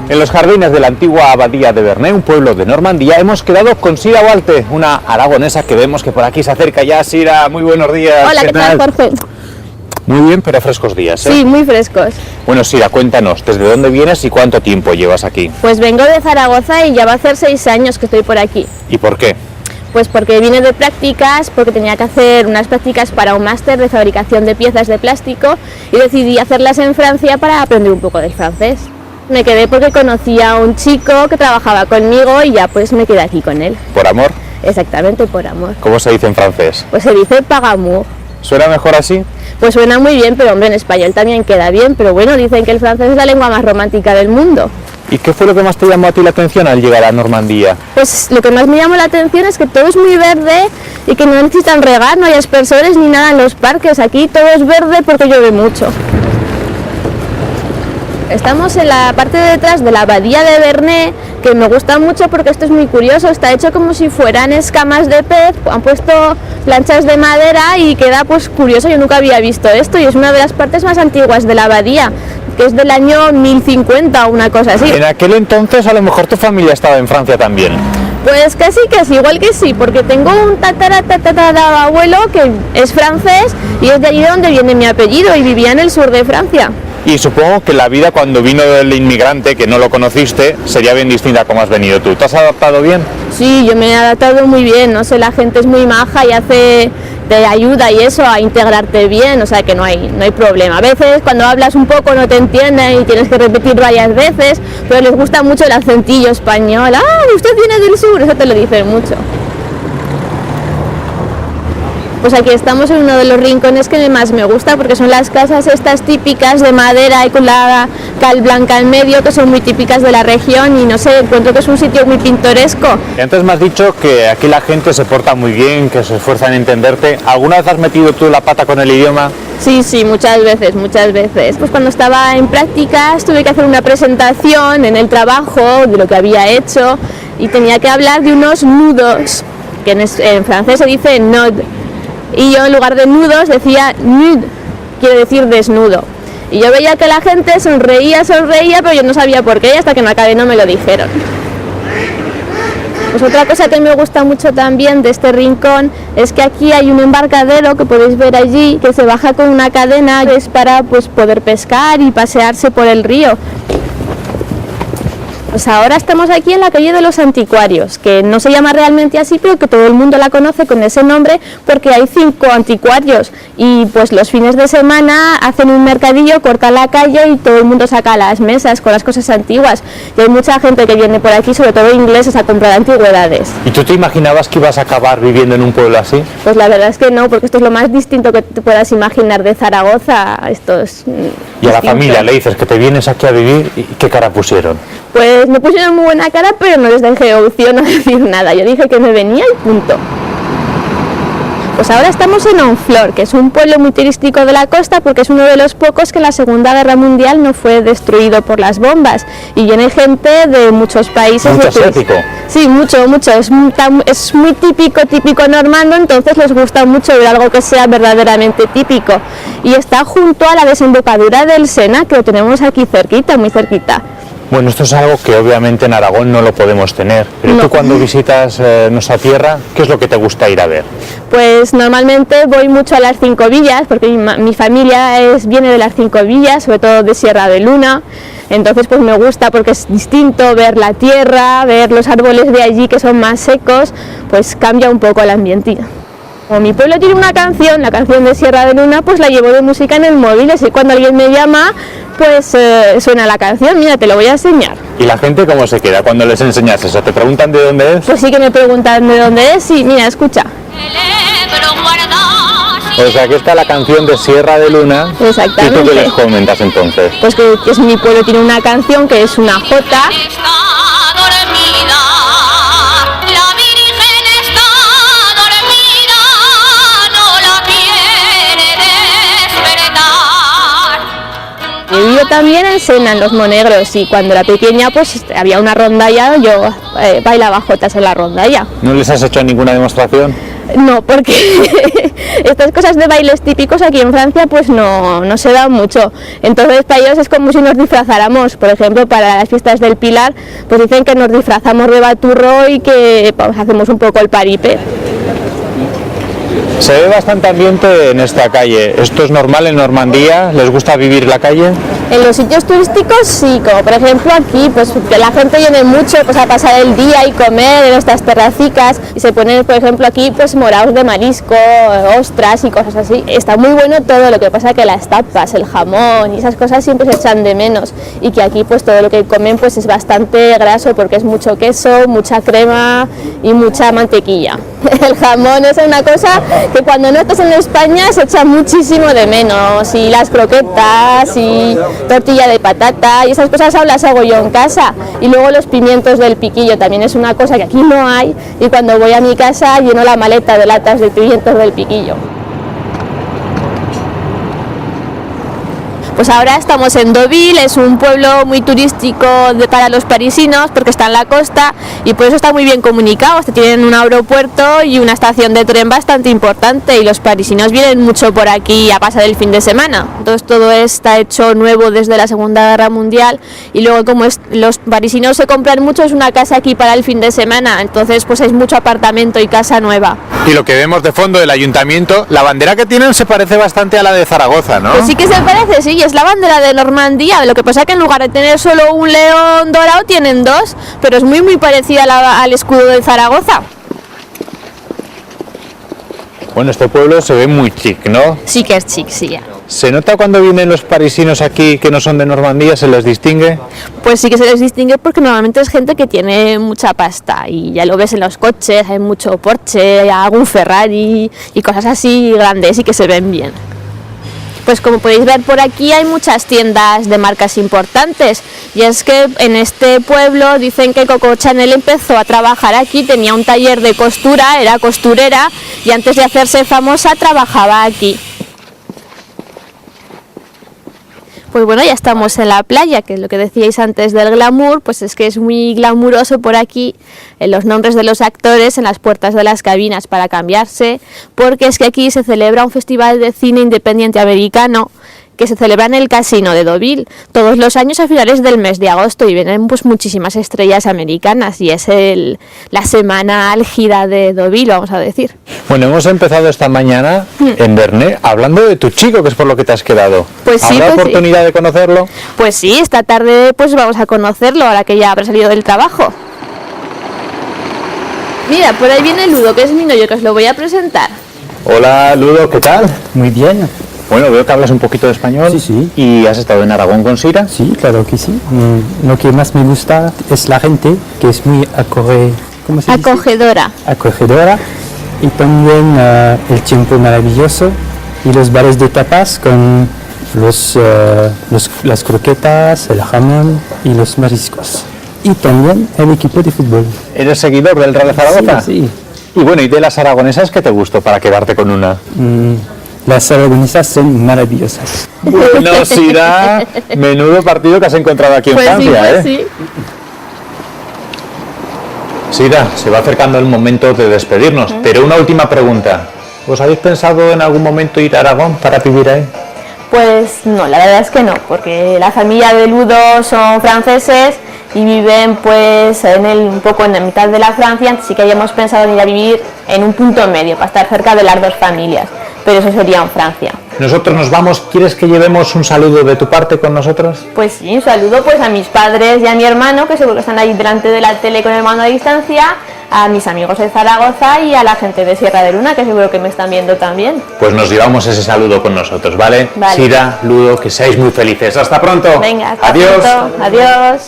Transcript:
En los jardines de la antigua abadía de Bernay, un pueblo de Normandía, hemos quedado con Sira Walte, una aragonesa que vemos que por aquí se acerca ya. Sira, muy buenos días. Hola, ¿qué tal, Jorge? Muy bien, pero frescos días, ¿eh? Sí, muy frescos. Bueno, Sira, cuéntanos, ¿desde dónde vienes y cuánto tiempo llevas aquí? Pues vengo de Zaragoza y ya va a hacer 6 años que estoy por aquí. ¿Y por qué? Pues porque vine de prácticas, porque tenía que hacer unas prácticas para un máster de fabricación de piezas de plástico y decidí hacerlas en Francia para aprender un poco del francés. Me quedé porque conocí a un chico que trabajaba conmigo y ya pues me quedé aquí con él. ¿Por amor? Exactamente, por amor. ¿Cómo se dice en francés? Pues se dice par amour. ¿Suena mejor así? Pues suena muy bien, pero hombre, en español también queda bien, pero bueno, dicen que el francés es la lengua más romántica del mundo. ¿Y qué fue lo que más te llamó a ti la atención al llegar a Normandía? Pues lo que más me llamó la atención es que todo es muy verde y que no necesitan regar, no hay aspersores ni nada en los parques, aquí todo es verde porque llueve mucho. Estamos en la parte de detrás de la abadía de Bernay, que me gusta mucho porque esto es muy curioso, está hecho como si fueran escamas de pez, han puesto planchas de madera y queda pues curioso, yo nunca había visto esto y es una de las partes más antiguas de la abadía, que es del año 1050 o una cosa así. En aquel entonces a lo mejor tu familia estaba en Francia también. Pues casi, igual que sí, porque tengo un tatarabuelo que es francés y es de allí donde viene mi apellido y vivía en el sur de Francia. Y supongo que la vida cuando vino el inmigrante, que no lo conociste, sería bien distinta a cómo has venido tú. ¿Te has adaptado bien? Sí, yo me he adaptado muy bien, no sé, la gente es muy maja y te ayuda y eso a integrarte bien, o sea que no hay problema. A veces cuando hablas un poco no te entienden y tienes que repetir varias veces, pero les gusta mucho el acentillo español. ¡Ah, usted viene del sur! Eso te lo dicen mucho. Pues aquí estamos en uno de los rincones que más me gusta porque son las casas estas típicas de madera y con la cal blanca en medio, que son muy típicas de la región y no sé, encuentro que es un sitio muy pintoresco. Y antes me has dicho que aquí la gente se porta muy bien, que se esfuerza en entenderte. ¿Alguna vez has metido tú la pata con el idioma? Sí, muchas veces. Pues cuando estaba en prácticas tuve que hacer una presentación en el trabajo de lo que había hecho y tenía que hablar de unos nudos, que en francés se dice nod. Y yo en lugar de nudos decía nud, quiere decir desnudo. Y yo veía que la gente sonreía, pero yo no sabía por qué y hasta que no acabé no me lo dijeron. Pues otra cosa que me gusta mucho también de este rincón es que aquí hay un embarcadero que podéis ver allí, que se baja con una cadena, que es para pues poder pescar y pasearse por el río. Pues ahora estamos aquí en la calle de los Anticuarios, que no se llama realmente así, pero que todo el mundo la conoce con ese nombre porque hay 5 anticuarios y pues los fines de semana hacen un mercadillo, cortan la calle y todo el mundo saca las mesas con las cosas antiguas y hay mucha gente que viene por aquí, sobre todo ingleses, a comprar antigüedades. ¿Y tú te imaginabas que ibas a acabar viviendo en un pueblo así? Pues la verdad es que no, porque esto es lo más distinto que te puedas imaginar de Zaragoza. Esto es ¿Y a la familia le dices que te vienes aquí a vivir y qué cara pusieron? Pues me pusieron muy buena cara, pero no les dejé opción a decir nada. Yo dije que me venía y punto. Pues ahora estamos en Honfleur, que es un pueblo muy turístico de la costa porque es uno de los pocos que en la Segunda Guerra Mundial no fue destruido por las bombas. Y viene gente de muchos países. ¿Mucho asiático? Sí, mucho. Es muy típico normando, entonces les gusta mucho ver algo que sea verdaderamente típico. Y está junto a la desembocadura del Sena, que lo tenemos aquí cerquita, muy cerquita. Bueno, esto es algo que obviamente en Aragón no lo podemos tener, pero no. Tú cuando visitas nuestra tierra, ¿qué es lo que te gusta ir a ver? Pues normalmente voy mucho a las 5 villas, porque mi familia viene de las 5 villas, sobre todo de Sierra de Luna, entonces pues me gusta porque es distinto ver la tierra, ver los árboles de allí que son más secos, pues cambia un poco el ambiente. Como mi pueblo tiene una canción, la canción de Sierra de Luna, pues la llevo de música en el móvil, así cuando alguien me llama, pues suena la canción, mira, te lo voy a enseñar. ¿Y la gente cómo se queda cuando les enseñas eso? ¿Te preguntan de dónde es? Pues sí que me preguntan de dónde es, sí, mira, escucha. O sea, aquí está la canción de Sierra de Luna. Exactamente. ¿Y tú qué les comentas entonces? Pues que mi pueblo tiene una canción que es una jota. He vivido también en Sena, en Los Monegros, y cuando era pequeña pues había una rondalla, yo bailaba jotas en la rondalla. ¿No les has hecho ninguna demostración? No, porque estas cosas de bailes típicos aquí en Francia pues no se dan mucho. Entonces para ellos es como si nos disfrazáramos. Por ejemplo, para las fiestas del Pilar, pues dicen que nos disfrazamos de baturro y que pues, hacemos un poco el paripé. Se ve bastante ambiente en esta calle. ¿Esto es normal en Normandía? ¿Les gusta vivir la calle? En los sitios turísticos sí, como por ejemplo aquí, pues que la gente viene mucho pues, a pasar el día y comer en estas terracicas y se ponen, por ejemplo, aquí pues morados de marisco, ostras y cosas así. Está muy bueno todo, lo que pasa que las tapas, el jamón y esas cosas siempre se echan de menos y que aquí pues todo lo que comen pues es bastante graso porque es mucho queso, mucha crema y mucha mantequilla. El jamón es una cosa que cuando no estás en España se echa muchísimo de menos, y las croquetas y tortilla de patata y esas cosas las hago yo en casa, y luego los pimientos del piquillo también es una cosa que aquí no hay, y cuando voy a mi casa lleno la maleta de latas de pimientos del piquillo. Pues ahora estamos en Deauville, es un pueblo muy turístico para los parisinos porque está en la costa y por eso está muy bien comunicado. Tienen un aeropuerto y una estación de tren bastante importante y los parisinos vienen mucho por aquí a pasar el fin de semana. Entonces todo está hecho nuevo desde la Segunda Guerra Mundial y luego como los parisinos se compran mucho, es una casa aquí para el fin de semana, entonces pues hay mucho apartamento y casa nueva. Y lo que vemos de fondo del ayuntamiento, la bandera que tienen se parece bastante a la de Zaragoza, ¿no? Pues sí que se parece, sí, es la bandera de Normandía, lo que pasa que en lugar de tener solo un león dorado tienen dos, pero es muy parecida al escudo de Zaragoza. Bueno, este pueblo se ve muy chic, ¿no? Sí que es chic, sí. Ya. ¿Se nota cuando vienen los parisinos aquí que no son de Normandía, se les distingue? Pues sí que se les distingue porque normalmente es gente que tiene mucha pasta y ya lo ves en los coches, hay mucho Porsche, algún Ferrari y cosas así grandes y que se ven bien. Pues como podéis ver por aquí hay muchas tiendas de marcas importantes y es que en este pueblo dicen que Coco Chanel empezó a trabajar aquí, tenía un taller de costura, era costurera y antes de hacerse famosa trabajaba aquí. Pues bueno, ya estamos en la playa, que es lo que decíais antes del glamour, pues es que es muy glamuroso por aquí, los nombres de los actores en las puertas de las cabinas para cambiarse, porque es que aquí se celebra un festival de cine independiente americano que se celebra en el Casino de Deauville todos los años a finales del mes de agosto y vienen pues muchísimas estrellas americanas y es la semana álgida de Deauville, vamos a decir. Bueno, hemos empezado esta mañana en Vernet hablando de tu chico, que es por lo que te has quedado. Pues sí, ¿Habrá oportunidad de conocerlo? Pues sí, esta tarde pues vamos a conocerlo ahora que ya habrá salido del trabajo. Mira, por ahí viene Ludo, que es mi novio, que os lo voy a presentar. Hola Ludo, ¿qué tal? Muy bien. Bueno, veo que hablas un poquito de español. Sí, sí. ¿Y has estado en Aragón con Sira? Sí, claro que sí. Lo que más me gusta es la gente, que es muy acogedora. Acogedora. Y también el tiempo maravilloso y los bares de tapas con las croquetas, el jamón y los mariscos. Y también el equipo de fútbol. ¿Eres seguidor del Real Zaragoza? Sí, sí. Y bueno, ¿y de las aragonesas qué te gustó para quedarte con una? Las aragonesas son maravillosas. Bueno, Sira, menudo partido que has encontrado aquí en Pues Francia, sí, pues ¿eh? sí. Sira, se va acercando el momento de despedirnos, pero una última pregunta. ¿Os habéis pensado en algún momento ir a Aragón para vivir ahí? Pues no, la verdad es que no, porque la familia de Ludo son franceses y viven pues un poco en la mitad de la Francia, así que habíamos pensado en ir a vivir en un punto medio para estar cerca de las dos familias, pero eso sería en Francia. Nosotros nos vamos, ¿quieres que llevemos un saludo de tu parte con nosotros? Pues sí, un saludo pues a mis padres y a mi hermano, que seguro que están ahí delante de la tele con el mando a distancia, a mis amigos de Zaragoza y a la gente de Sierra de Luna, que seguro que me están viendo también. Pues nos llevamos ese saludo con nosotros, ¿vale? Vale. Sira, Ludo, que seáis muy felices. ¡Hasta pronto! Venga, hasta Adiós. pronto. Adiós.